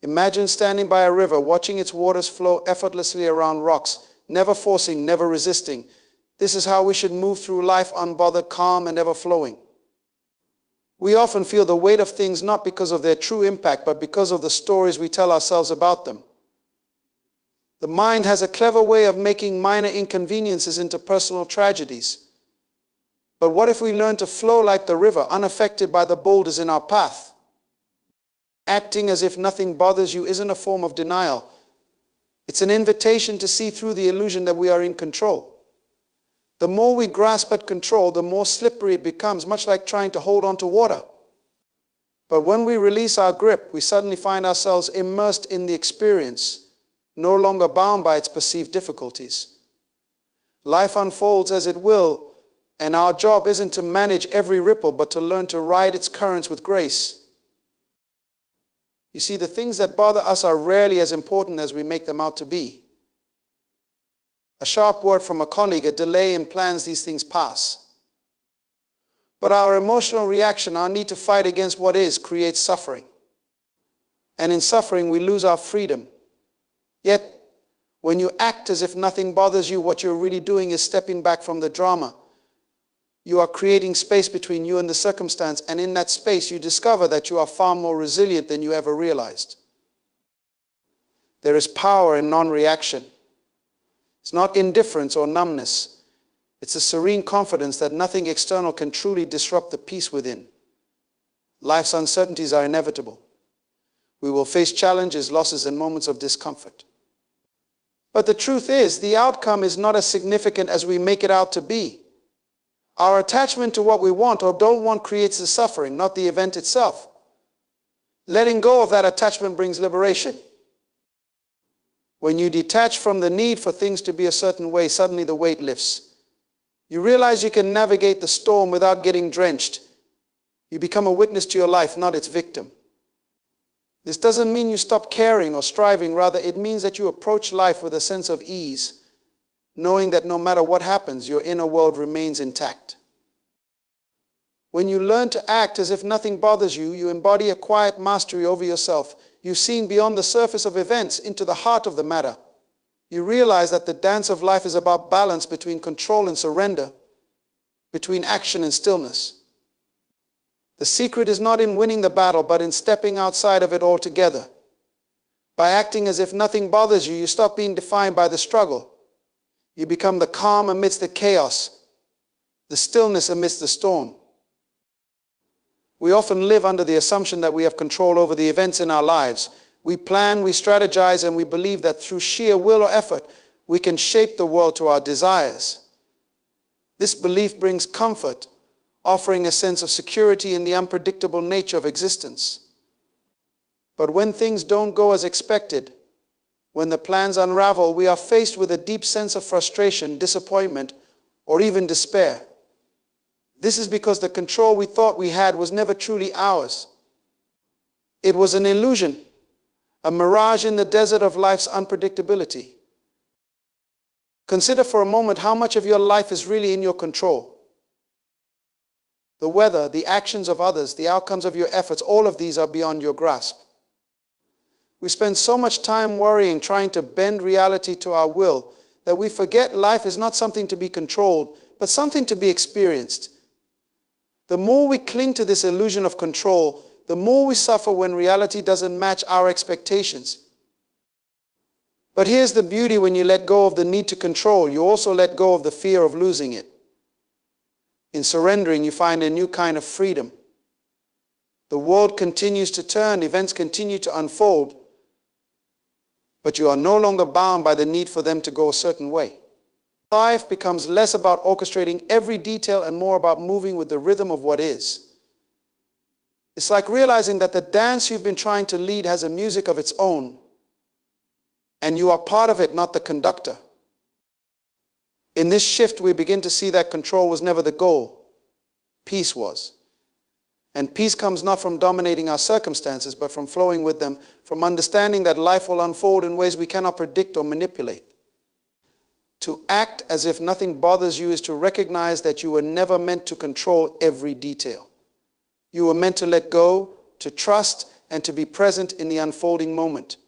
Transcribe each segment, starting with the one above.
Imagine standing by a river, watching its waters flow effortlessly around rocks, never forcing, never resisting. This is how we should move through life, unbothered, calm, and ever flowing. We often feel the weight of things not because of their true impact, but because of the stories we tell ourselves about them. The mind has a clever way of making minor inconveniences into personal tragedies. But what if we learn to flow like the river, unaffected by the boulders in our path? Acting as if nothing bothers you isn't a form of denial. It's an invitation to see through the illusion that we are in control. The more we grasp at control, the more slippery it becomes, much like trying to hold on to water. But when we release our grip, we suddenly find ourselves immersed in the experience, no longer bound by its perceived difficulties. Life unfolds as it will, and our job isn't to manage every ripple, but to learn to ride its currents with grace. You see, the things that bother us are rarely as important as we make them out to be. A sharp word from a colleague, a delay in plans, these things pass. But our emotional reaction, our need to fight against what is, creates suffering. And in suffering, we lose our freedom. Yet, when you act as if nothing bothers you, what you're really doing is stepping back from the drama. You are creating space between you and the circumstance, and in that space you discover that you are far more resilient than you ever realized. There is power in non-reaction. It's not indifference or numbness. It's a serene confidence that nothing external can truly disrupt the peace within. Life's uncertainties are inevitable. We will face challenges, losses, and moments of discomfort. But the truth is, the outcome is not as significant as we make it out to be. Our attachment to what we want or don't want creates the suffering, not the event itself. Letting go of that attachment brings liberation. When you detach from the need for things to be a certain way, suddenly the weight lifts. You realize you can navigate the storm without getting drenched. You become a witness to your life, not its victim. This doesn't mean you stop caring or striving. Rather, it means that you approach life with a sense of ease, knowing that no matter what happens, your inner world remains intact. When you learn to act as if nothing bothers you, you embody a quiet mastery over yourself. You've seen beyond the surface of events into the heart of the matter. You realize that the dance of life is about balance between control and surrender, between action and stillness. The secret is not in winning the battle, but in stepping outside of it altogether. By acting as if nothing bothers you, you stop being defined by the struggle. You become the calm amidst the chaos, the stillness amidst the storm. We often live under the assumption that we have control over the events in our lives. We plan, we strategize, and we believe that through sheer will or effort, we can shape the world to our desires. This belief brings comfort, offering a sense of security in the unpredictable nature of existence. But when things don't go as expected, when the plans unravel, we are faced with a deep sense of frustration, disappointment, or even despair. This is because the control we thought we had was never truly ours. It was an illusion, a mirage in the desert of life's unpredictability. Consider for a moment how much of your life is really in your control. The weather, the actions of others, the outcomes of your efforts, all of these are beyond your grasp. We spend so much time worrying, trying to bend reality to our will, that we forget life is not something to be controlled, but something to be experienced. The more we cling to this illusion of control, the more we suffer when reality doesn't match our expectations. But here's the beauty: when you let go of the need to control, you also let go of the fear of losing it. In surrendering, you find a new kind of freedom. The world continues to turn, events continue to unfold, but you are no longer bound by the need for them to go a certain way. Life becomes less about orchestrating every detail and more about moving with the rhythm of what is. It's like realizing that the dance you've been trying to lead has a music of its own, and you are part of it, not the conductor. In this shift, we begin to see that control was never the goal. Peace was. And peace comes not from dominating our circumstances, but from flowing with them, from understanding that life will unfold in ways we cannot predict or manipulate. To act as if nothing bothers you is to recognize that you were never meant to control every detail. You were meant to let go, to trust, and to be present in the unfolding moment.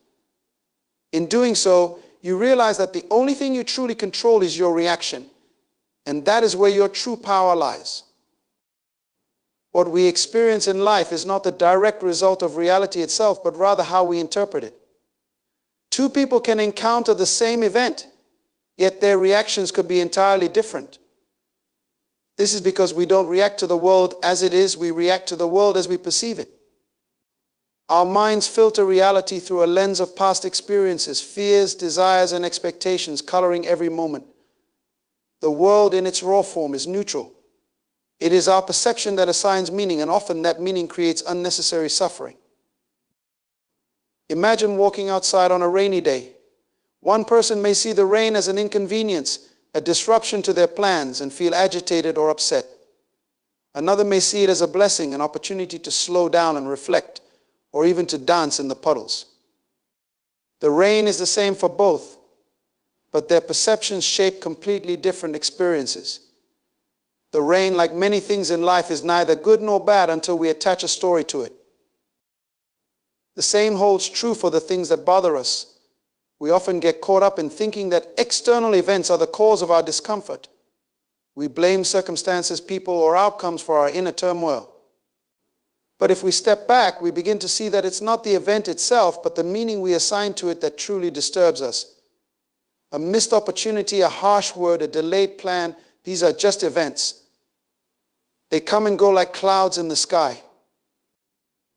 In doing so, you realize that the only thing you truly control is your reaction, and that is where your true power lies. What we experience in life is not the direct result of reality itself, but rather how we interpret it. Two people can encounter the same event, yet their reactions could be entirely different. This is because we don't react to the world as it is, we react to the world as we perceive it. Our minds filter reality through a lens of past experiences, fears, desires, and expectations coloring every moment. The world in its raw form is neutral. It is our perception that assigns meaning, and often that meaning creates unnecessary suffering. Imagine walking outside on a rainy day. One person may see the rain as an inconvenience, a disruption to their plans, and feel agitated or upset. Another may see it as a blessing, an opportunity to slow down and reflect, or even to dance in the puddles. The rain is the same for both, but their perceptions shape completely different experiences. The rain, like many things in life, is neither good nor bad until we attach a story to it. The same holds true for the things that bother us. We often get caught up in thinking that external events are the cause of our discomfort. We blame circumstances, people, or outcomes for our inner turmoil. But if we step back, we begin to see that it's not the event itself, but the meaning we assign to it that truly disturbs us. A missed opportunity, a harsh word, a delayed plan, these are just events. They come and go like clouds in the sky.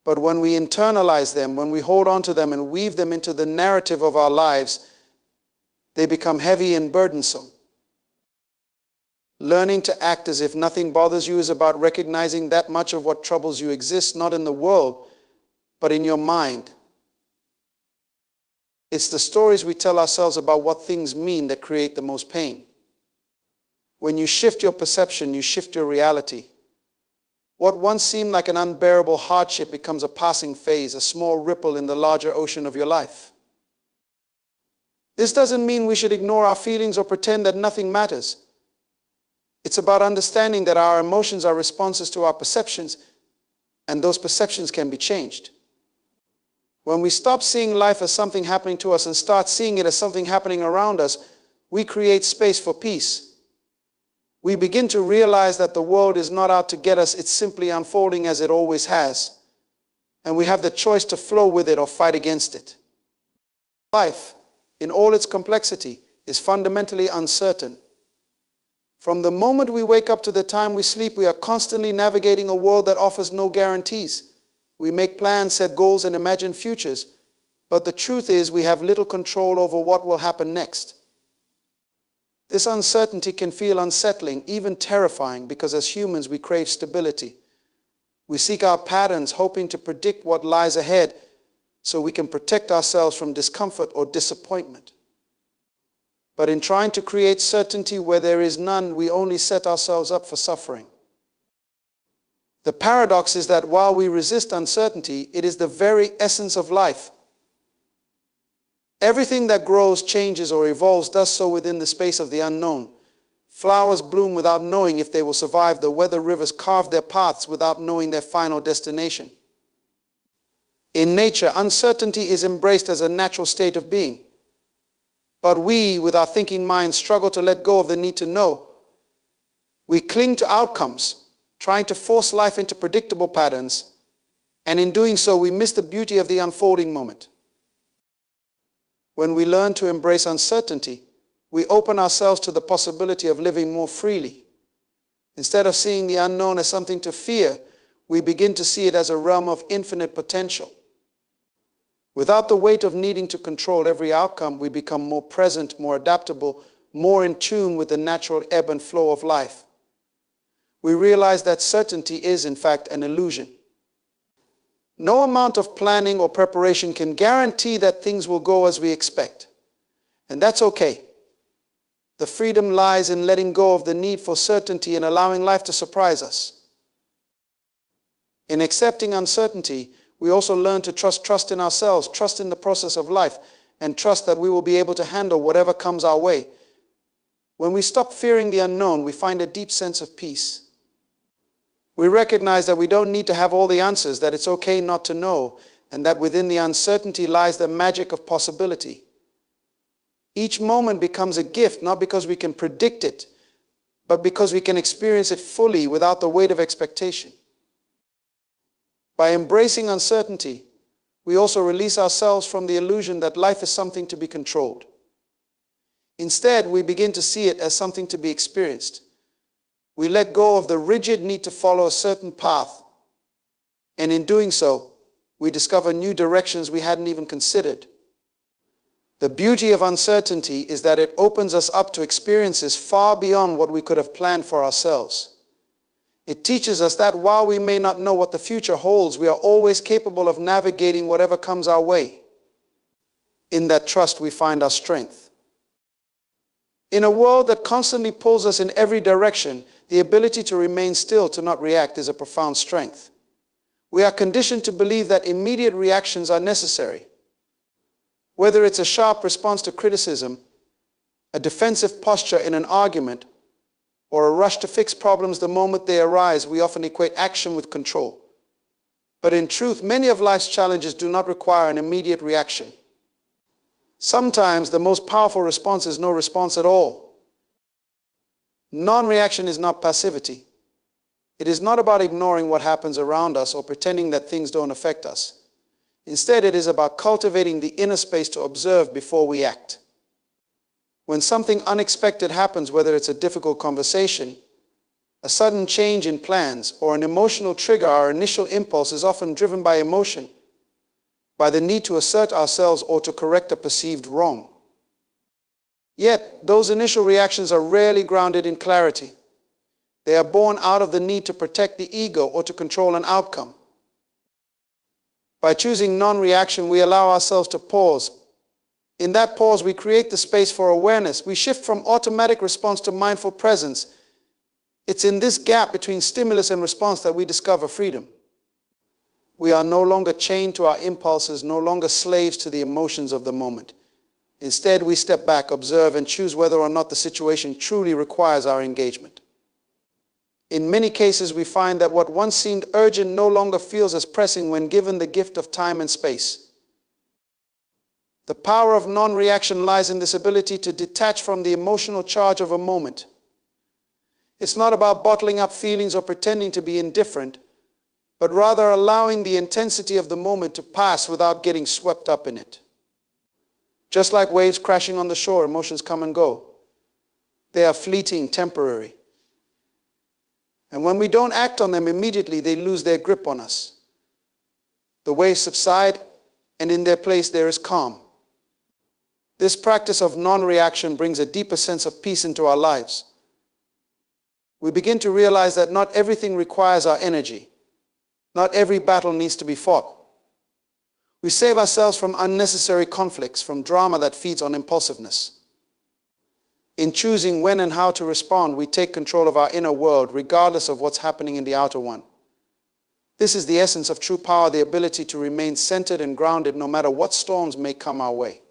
But when we internalize them, when we hold on to them and weave them into the narrative of our lives, they become heavy and burdensome. Learning to act as if nothing bothers you is about recognizing that much of what troubles you exists not in the world, but in your mind. It's the stories we tell ourselves about what things mean that create the most pain. When you shift your perception, you shift your reality. What once seemed like an unbearable hardship becomes a passing phase, a small ripple in the larger ocean of your life. This doesn't mean we should ignore our feelings or pretend that nothing matters. It's about understanding that our emotions are responses to our perceptions, and those perceptions can be changed. When we stop seeing life as something happening to us and start seeing it as something happening around us, we create space for peace. We begin to realize that the world is not out to get us, it's simply unfolding as it always has. And we have the choice to flow with it or fight against it. Life, in all its complexity, is fundamentally uncertain. From the moment we wake up to the time we sleep, we are constantly navigating a world that offers no guarantees. We make plans, set goals, and imagine futures. But the truth is, we have little control over what will happen next. This uncertainty can feel unsettling, even terrifying, because as humans we crave stability. We seek out patterns, hoping to predict what lies ahead so we can protect ourselves from discomfort or disappointment. But in trying to create certainty where there is none, we only set ourselves up for suffering. The paradox is that while we resist uncertainty, it is the very essence of life. Everything that grows, changes, or evolves does so within the space of the unknown. Flowers bloom without knowing if they will survive the weather. Rivers carve their paths without knowing their final destination. In nature, uncertainty is embraced as a natural state of being. But we, with our thinking minds, struggle to let go of the need to know. We cling to outcomes, trying to force life into predictable patterns, and in doing so, we miss the beauty of the unfolding moment. When we learn to embrace uncertainty, we open ourselves to the possibility of living more freely. Instead of seeing the unknown as something to fear, we begin to see it as a realm of infinite potential. Without the weight of needing to control every outcome, we become more present, more adaptable, more in tune with the natural ebb and flow of life. We realize that certainty is, in fact, an illusion. No amount of planning or preparation can guarantee that things will go as we expect. And that's okay. The freedom lies in letting go of the need for certainty and allowing life to surprise us. In accepting uncertainty, we also learn to trust in ourselves, trust in the process of life, and trust that we will be able to handle whatever comes our way. When we stop fearing the unknown, we find a deep sense of peace. We recognize that we don't need to have all the answers, that it's okay not to know, and that within the uncertainty lies the magic of possibility. Each moment becomes a gift, not because we can predict it, but because we can experience it fully without the weight of expectation. By embracing uncertainty, we also release ourselves from the illusion that life is something to be controlled. Instead, we begin to see it as something to be experienced. We let go of the rigid need to follow a certain path, and in doing so, we discover new directions we hadn't even considered. The beauty of uncertainty is that it opens us up to experiences far beyond what we could have planned for ourselves. It teaches us that while we may not know what the future holds, we are always capable of navigating whatever comes our way. In that trust, we find our strength. In a world that constantly pulls us in every direction, the ability to remain still, to not react, is a profound strength. We are conditioned to believe that immediate reactions are necessary. Whether it's a sharp response to criticism, a defensive posture in an argument, or a rush to fix problems the moment they arise, we often equate action with control. But in truth, many of life's challenges do not require an immediate reaction. Sometimes the most powerful response is no response at all. Non-reaction is not passivity. It is not about ignoring what happens around us or pretending that things don't affect us. Instead, it is about cultivating the inner space to observe before we act. When something unexpected happens, whether it's a difficult conversation, a sudden change in plans, or an emotional trigger, our initial impulse is often driven by emotion, by the need to assert ourselves or to correct a perceived wrong. Yet, those initial reactions are rarely grounded in clarity. They are born out of the need to protect the ego or to control an outcome. By choosing non-reaction, we allow ourselves to pause. In that pause, we create the space for awareness. We shift from automatic response to mindful presence. It's in this gap between stimulus and response that we discover freedom. We are no longer chained to our impulses, no longer slaves to the emotions of the moment. Instead, we step back, observe, and choose whether or not the situation truly requires our engagement. In many cases, we find that what once seemed urgent no longer feels as pressing when given the gift of time and space. The power of non-reaction lies in this ability to detach from the emotional charge of a moment. It's not about bottling up feelings or pretending to be indifferent, but rather allowing the intensity of the moment to pass without getting swept up in it. Just like waves crashing on the shore, emotions come and go. They are fleeting, temporary. And when we don't act on them immediately, they lose their grip on us. The waves subside, and in their place there is calm. This practice of non-reaction brings a deeper sense of peace into our lives. We begin to realize that not everything requires our energy. Not every battle needs to be fought. We save ourselves from unnecessary conflicts, from drama that feeds on impulsiveness. In choosing when and how to respond, we take control of our inner world, regardless of what's happening in the outer one. This is the essence of true power, the ability to remain centered and grounded no matter what storms may come our way.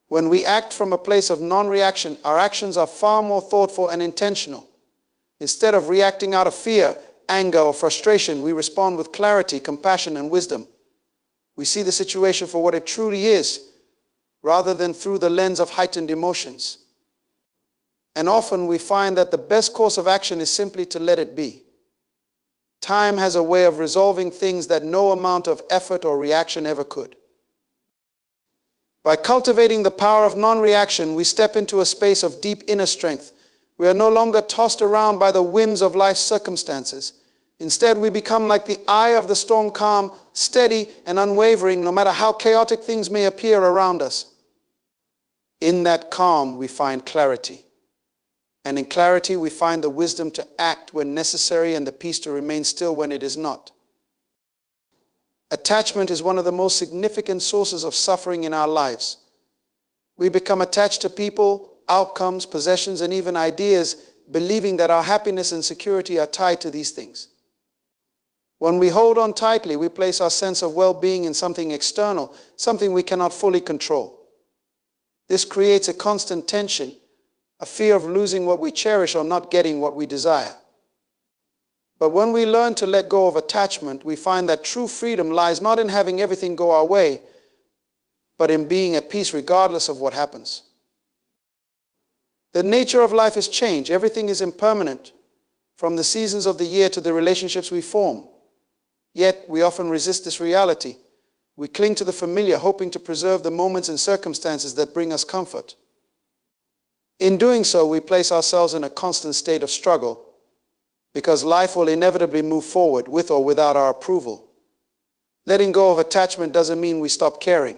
When we act from a place of non-reaction, our actions are far more thoughtful and intentional. Instead of reacting out of fear, anger, or frustration, we respond with clarity, compassion, and wisdom. We see the situation for what it truly is, rather than through the lens of heightened emotions. And often we find that the best course of action is simply to let it be. Time has a way of resolving things that no amount of effort or reaction ever could. By cultivating the power of non-reaction, we step into a space of deep inner strength. We are no longer tossed around by the whims of life's circumstances. Instead, we become like the eye of the storm, calm, steady, and unwavering, no matter how chaotic things may appear around us. In that calm, we find clarity. And in clarity, we find the wisdom to act when necessary and the peace to remain still when it is not. Attachment is one of the most significant sources of suffering in our lives. We become attached to people, outcomes, possessions, and even ideas, believing that our happiness and security are tied to these things. When we hold on tightly, we place our sense of well-being in something external, something we cannot fully control. This creates a constant tension, a fear of losing what we cherish or not getting what we desire. But when we learn to let go of attachment, we find that true freedom lies not in having everything go our way, but in being at peace regardless of what happens. The nature of life is change. Everything is impermanent, from the seasons of the year to the relationships we form. Yet we often resist this reality. We cling to the familiar, hoping to preserve the moments and circumstances that bring us comfort. In doing so, we place ourselves in a constant state of struggle, because life will inevitably move forward with or without our approval. Letting go of attachment doesn't mean we stop caring.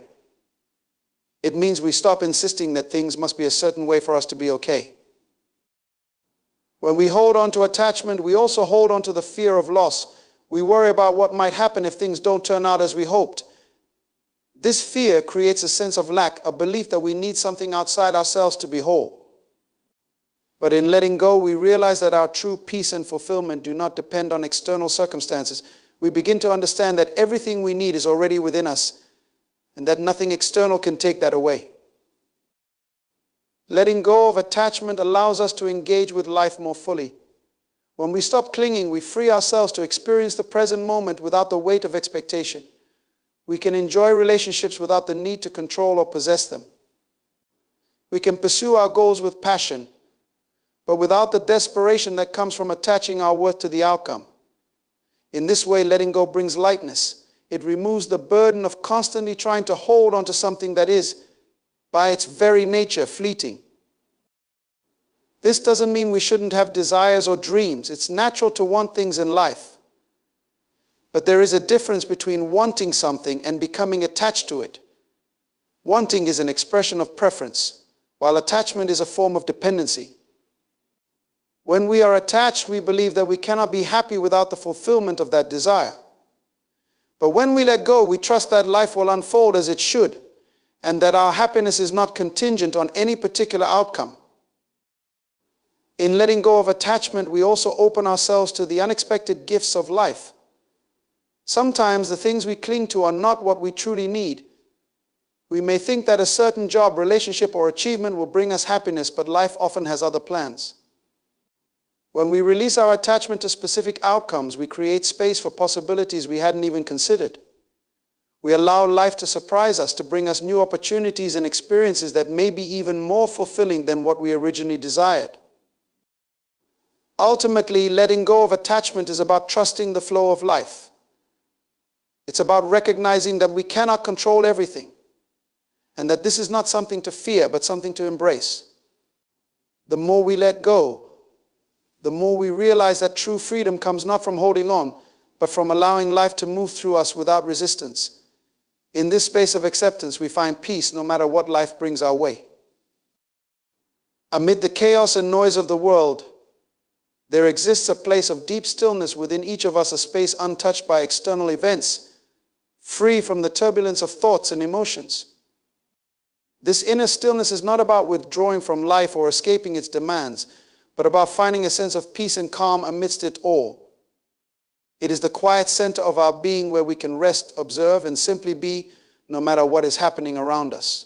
It means we stop insisting that things must be a certain way for us to be okay. When we hold on to attachment, we also hold on to the fear of loss. We worry about what might happen if things don't turn out as we hoped. This fear creates a sense of lack, a belief that we need something outside ourselves to be whole. But in letting go, we realize that our true peace and fulfillment do not depend on external circumstances. We begin to understand that everything we need is already within us, and that nothing external can take that away. Letting go of attachment allows us to engage with life more fully. When we stop clinging, we free ourselves to experience the present moment without the weight of expectation. We can enjoy relationships without the need to control or possess them. We can pursue our goals with passion, but without the desperation that comes from attaching our worth to the outcome. In this way, letting go brings lightness. It removes the burden of constantly trying to hold on to something that is, by its very nature, fleeting. This doesn't mean we shouldn't have desires or dreams. It's natural to want things in life. But there is a difference between wanting something and becoming attached to it. Wanting is an expression of preference, while attachment is a form of dependency. When we are attached, we believe that we cannot be happy without the fulfillment of that desire. But when we let go, we trust that life will unfold as it should, and that our happiness is not contingent on any particular outcome. In letting go of attachment, we also open ourselves to the unexpected gifts of life. Sometimes the things we cling to are not what we truly need. We may think that a certain job, relationship, or achievement will bring us happiness, but life often has other plans. When we release our attachment to specific outcomes, we create space for possibilities we hadn't even considered. We allow life to surprise us, to bring us new opportunities and experiences that may be even more fulfilling than what we originally desired. Ultimately, letting go of attachment is about trusting the flow of life. It's about recognizing that we cannot control everything, and that this is not something to fear, but something to embrace. The more we let go, the more we realize that true freedom comes not from holding on, but from allowing life to move through us without resistance. In this space of acceptance, we find peace no matter what life brings our way. Amid the chaos and noise of the world, there exists a place of deep stillness within each of us, a space untouched by external events, free from the turbulence of thoughts and emotions. This inner stillness is not about withdrawing from life or escaping its demands, but about finding a sense of peace and calm amidst it all. It is the quiet center of our being where we can rest, observe, and simply be, no matter what is happening around us.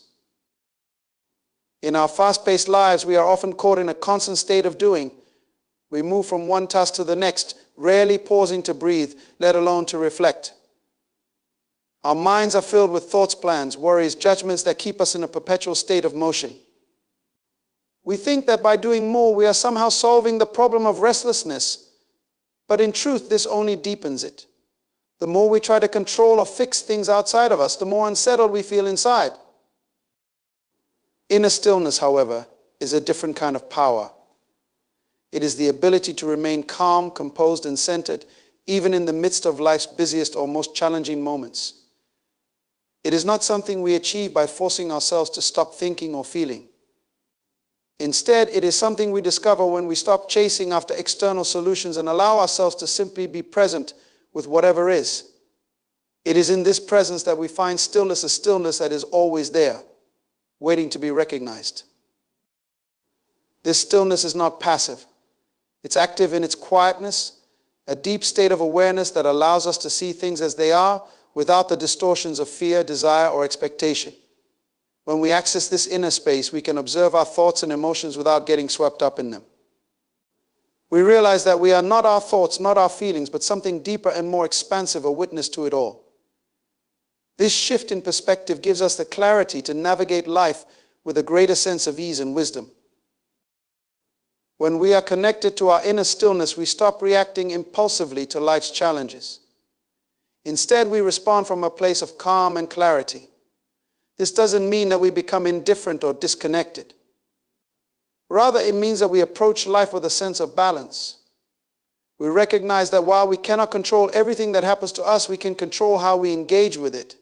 In our fast-paced lives, we are often caught in a constant state of doing. We move from one task to the next, rarely pausing to breathe, let alone to reflect. Our minds are filled with thoughts, plans, worries, judgments that keep us in a perpetual state of motion. We think that by doing more, we are somehow solving the problem of restlessness. But in truth, this only deepens it. The more we try to control or fix things outside of us, the more unsettled we feel inside. Inner stillness, however, is a different kind of power. It is the ability to remain calm, composed, and centered, even in the midst of life's busiest or most challenging moments. It is not something we achieve by forcing ourselves to stop thinking or feeling. Instead, it is something we discover when we stop chasing after external solutions and allow ourselves to simply be present with whatever is. It is in this presence that we find stillness, a stillness that is always there, waiting to be recognized. This stillness is not passive. It's active in its quietness, a deep state of awareness that allows us to see things as they are without the distortions of fear, desire, or expectation. When we access this inner space, we can observe our thoughts and emotions without getting swept up in them. We realize that we are not our thoughts, not our feelings, but something deeper and more expansive, a witness to it all. This shift in perspective gives us the clarity to navigate life with a greater sense of ease and wisdom. When we are connected to our inner stillness, we stop reacting impulsively to life's challenges. Instead, we respond from a place of calm and clarity. This doesn't mean that we become indifferent or disconnected. Rather, it means that we approach life with a sense of balance. We recognize that while we cannot control everything that happens to us, we can control how we engage with it.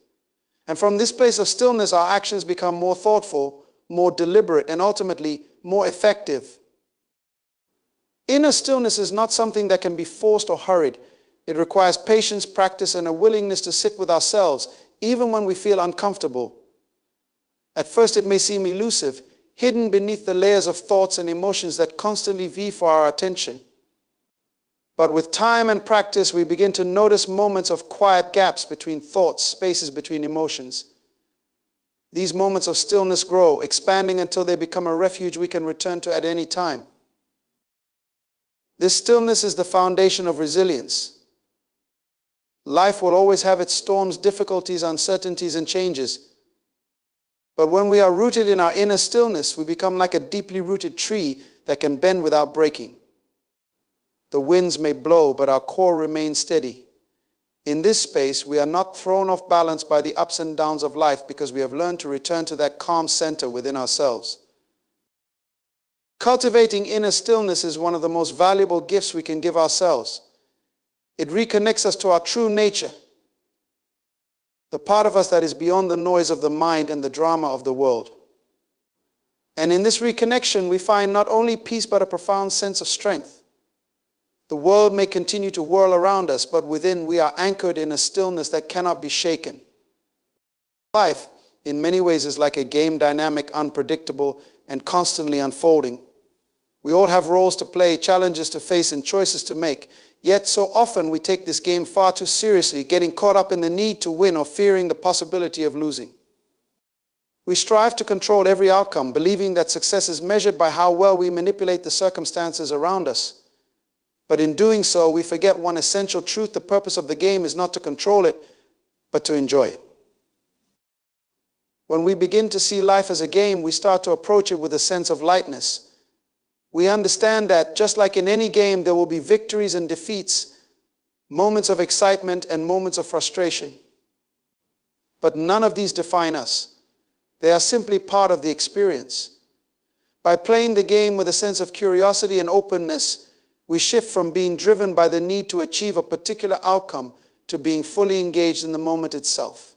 And from this place of stillness, our actions become more thoughtful, more deliberate, and ultimately more effective. Inner stillness is not something that can be forced or hurried. It requires patience, practice, and a willingness to sit with ourselves, even when we feel uncomfortable. At first, it may seem elusive, hidden beneath the layers of thoughts and emotions that constantly vie for our attention. But with time and practice, we begin to notice moments of quiet gaps between thoughts, spaces between emotions. These moments of stillness grow, expanding until they become a refuge we can return to at any time. This stillness is the foundation of resilience. Life will always have its storms, difficulties, uncertainties, and changes. But when we are rooted in our inner stillness, we become like a deeply rooted tree that can bend without breaking. The winds may blow, but our core remains steady. In this space, we are not thrown off balance by the ups and downs of life because we have learned to return to that calm center within ourselves. Cultivating inner stillness is one of the most valuable gifts we can give ourselves. It reconnects us to our true nature, the part of us that is beyond the noise of the mind and the drama of the world. And in this reconnection, we find not only peace but a profound sense of strength. The world may continue to whirl around us, but within we are anchored in a stillness that cannot be shaken. Life, in many ways, is like a game, dynamic, unpredictable, and constantly unfolding. We all have roles to play, challenges to face, and choices to make. Yet so often we take this game far too seriously, getting caught up in the need to win or fearing the possibility of losing. We strive to control every outcome, believing that success is measured by how well we manipulate the circumstances around us. But in doing so, we forget one essential truth: the purpose of the game is not to control it, but to enjoy it. When we begin to see life as a game, we start to approach it with a sense of lightness. We understand that, just like in any game, there will be victories and defeats, moments of excitement and moments of frustration. But none of these define us. They are simply part of the experience. By playing the game with a sense of curiosity and openness, we shift from being driven by the need to achieve a particular outcome to being fully engaged in the moment itself.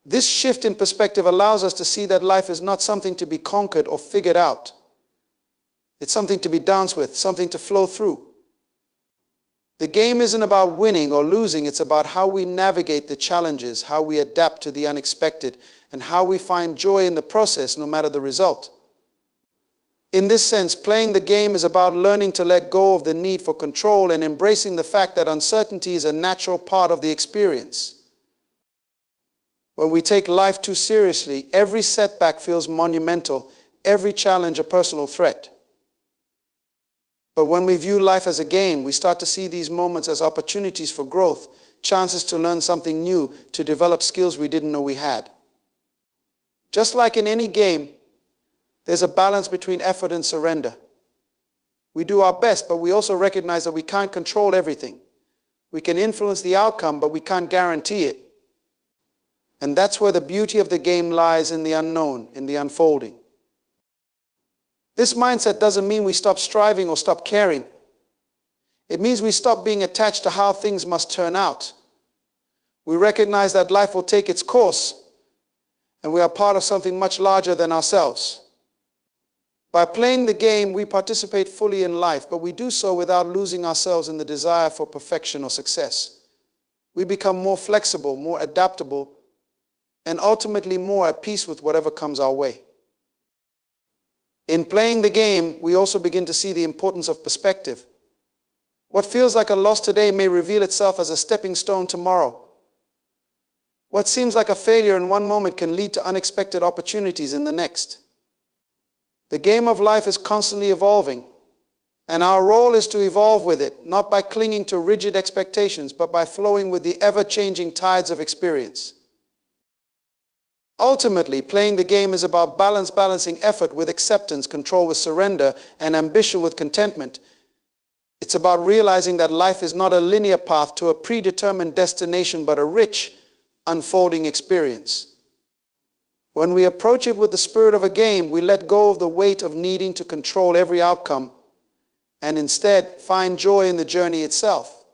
This shift in perspective allows us to see that life is not something to be conquered or figured out. It's something to be danced with, something to flow through. The game isn't about winning or losing, it's about how we navigate the challenges, how we adapt to the unexpected, and how we find joy in the process no matter the result. In this sense, playing the game is about learning to let go of the need for control and embracing the fact that uncertainty is a natural part of the experience. When we take life too seriously, every setback feels monumental, every challenge a personal threat. But when we view life as a game, we start to see these moments as opportunities for growth, chances to learn something new, to develop skills we didn't know we had. Just like in any game, there's a balance between effort and surrender. We do our best, but we also recognize that we can't control everything. We can influence the outcome, but we can't guarantee it. And that's where the beauty of the game lies, in the unknown, in the unfolding. This mindset doesn't mean we stop striving or stop caring. It means we stop being attached to how things must turn out. We recognize that life will take its course, and we are part of something much larger than ourselves. By playing the game, we participate fully in life, but we do so without losing ourselves in the desire for perfection or success. We become more flexible, more adaptable, and ultimately more at peace with whatever comes our way. In playing the game, we also begin to see the importance of perspective. What feels like a loss today may reveal itself as a stepping stone tomorrow. What seems like a failure in one moment can lead to unexpected opportunities in the next. The game of life is constantly evolving. And our role is to evolve with it, not by clinging to rigid expectations, but by flowing with the ever-changing tides of experience. Ultimately, playing the game is about balancing effort with acceptance, control with surrender, and ambition with contentment. It's about realizing that life is not a linear path to a predetermined destination, but a rich, unfolding experience. When we approach it with the spirit of a game, we let go of the weight of needing to control every outcome and instead find joy in the journey itself.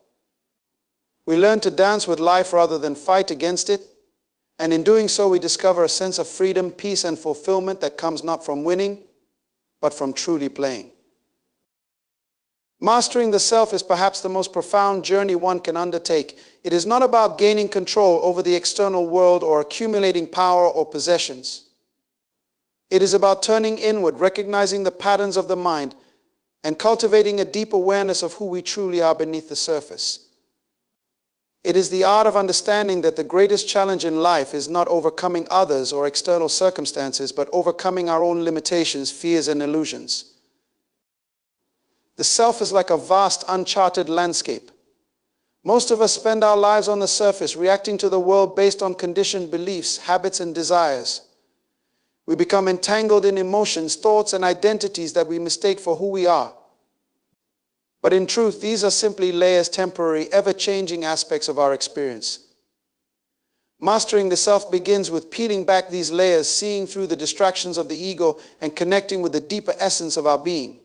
We learn to dance with life rather than fight against it, and in doing so we discover a sense of freedom, peace, and fulfillment that comes not from winning, but from truly playing. Mastering the self is perhaps the most profound journey one can undertake. It is not about gaining control over the external world or accumulating power or possessions. It is about turning inward, recognizing the patterns of the mind, and cultivating a deep awareness of who we truly are beneath the surface. It is the art of understanding that the greatest challenge in life is not overcoming others or external circumstances, but overcoming our own limitations, fears, and illusions. The self is like a vast, uncharted landscape. Most of us spend our lives on the surface, reacting to the world based on conditioned beliefs, habits, and desires. We become entangled in emotions, thoughts, and identities that we mistake for who we are. But in truth, these are simply layers, temporary, ever-changing aspects of our experience. Mastering the self begins with peeling back these layers, seeing through the distractions of the ego, and connecting with the deeper essence of our being.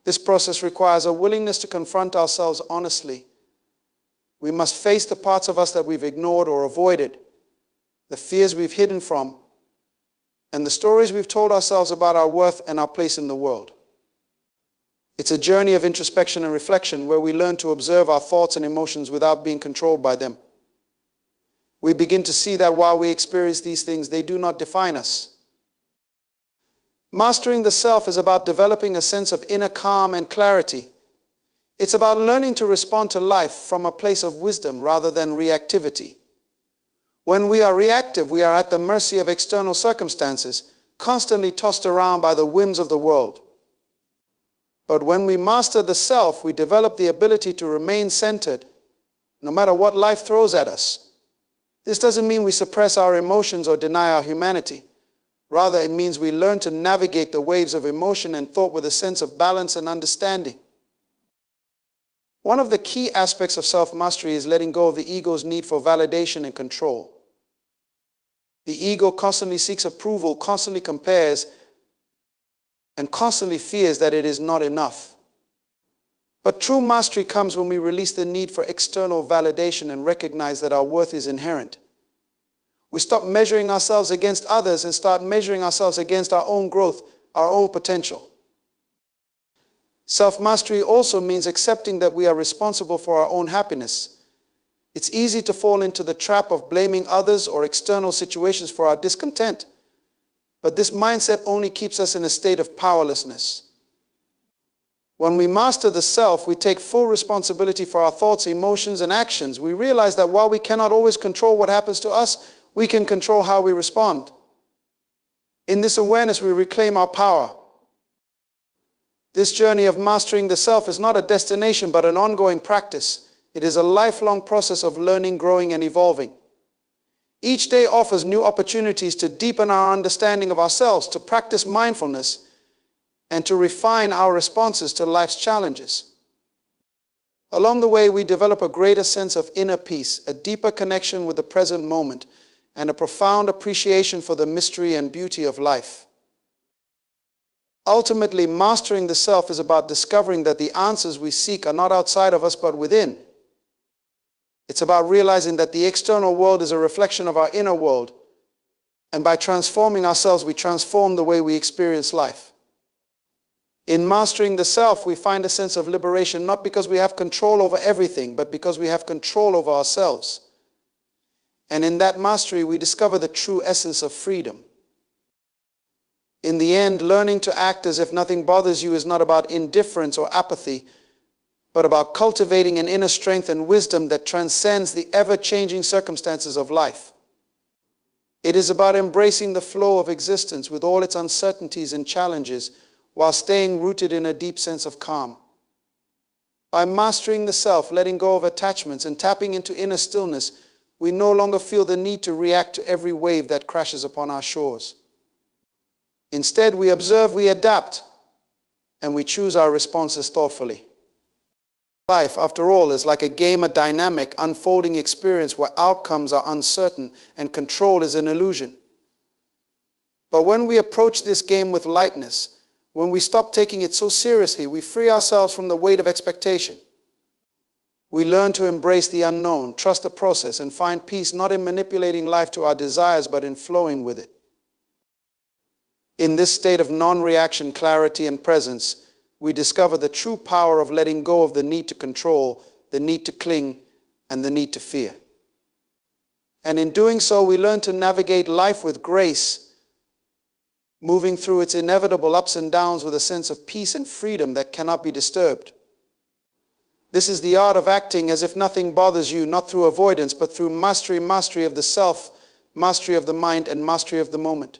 This process requires a willingness to confront ourselves honestly. We must face the parts of us that we've ignored or avoided, the fears we've hidden from, and the stories we've told ourselves about our worth and our place in the world. It's a journey of introspection and reflection where we learn to observe our thoughts and emotions without being controlled by them. We begin to see that while we experience these things, they do not define us. Mastering the self is about developing a sense of inner calm and clarity. It's about learning to respond to life from a place of wisdom rather than reactivity. When we are reactive, we are at the mercy of external circumstances, constantly tossed around by the whims of the world. But when we master the self, we develop the ability to remain centered, no matter what life throws at us. This doesn't mean we suppress our emotions or deny our humanity. Rather, it means we learn to navigate the waves of emotion and thought with a sense of balance and understanding. One of the key aspects of self-mastery is letting go of the ego's need for validation and control. The ego constantly seeks approval, constantly compares, and constantly fears that it is not enough. But true mastery comes when we release the need for external validation and recognize that our worth is inherent. We stop measuring ourselves against others and start measuring ourselves against our own growth, our own potential. Self-mastery also means accepting that we are responsible for our own happiness. It's easy to fall into the trap of blaming others or external situations for our discontent. But this mindset only keeps us in a state of powerlessness. When we master the self, we take full responsibility for our thoughts, emotions, and actions. We realize that while we cannot always control what happens to us, we can control how we respond. In this awareness, we reclaim our power. This journey of mastering the self is not a destination, but an ongoing practice. It is a lifelong process of learning, growing, and evolving. Each day offers new opportunities to deepen our understanding of ourselves, to practice mindfulness, and to refine our responses to life's challenges. Along the way, we develop a greater sense of inner peace, a deeper connection with the present moment, and a profound appreciation for the mystery and beauty of life. Ultimately, mastering the self is about discovering that the answers we seek are not outside of us but within. It's about realizing that the external world is a reflection of our inner world, and by transforming ourselves, we transform the way we experience life. In mastering the self, we find a sense of liberation, not because we have control over everything, but because we have control over ourselves. And in that mastery, we discover the true essence of freedom. In the end, learning to act as if nothing bothers you is not about indifference or apathy, but about cultivating an inner strength and wisdom that transcends the ever-changing circumstances of life. It is about embracing the flow of existence with all its uncertainties and challenges, while staying rooted in a deep sense of calm. By mastering the self, letting go of attachments, and tapping into inner stillness, we no longer feel the need to react to every wave that crashes upon our shores. Instead, we observe, we adapt, and we choose our responses thoughtfully. Life, after all, is like a game, a dynamic, unfolding experience where outcomes are uncertain and control is an illusion. But when we approach this game with lightness, when we stop taking it so seriously, we free ourselves from the weight of expectation. We learn to embrace the unknown, trust the process, and find peace not in manipulating life to our desires, but in flowing with it. In this state of non-reaction, clarity, and presence, we discover the true power of letting go of the need to control, the need to cling, and the need to fear. And in doing so, we learn to navigate life with grace, moving through its inevitable ups and downs with a sense of peace and freedom that cannot be disturbed. This is the art of acting as if nothing bothers you, not through avoidance, but through mastery of the self, mastery of the mind, and mastery of the moment.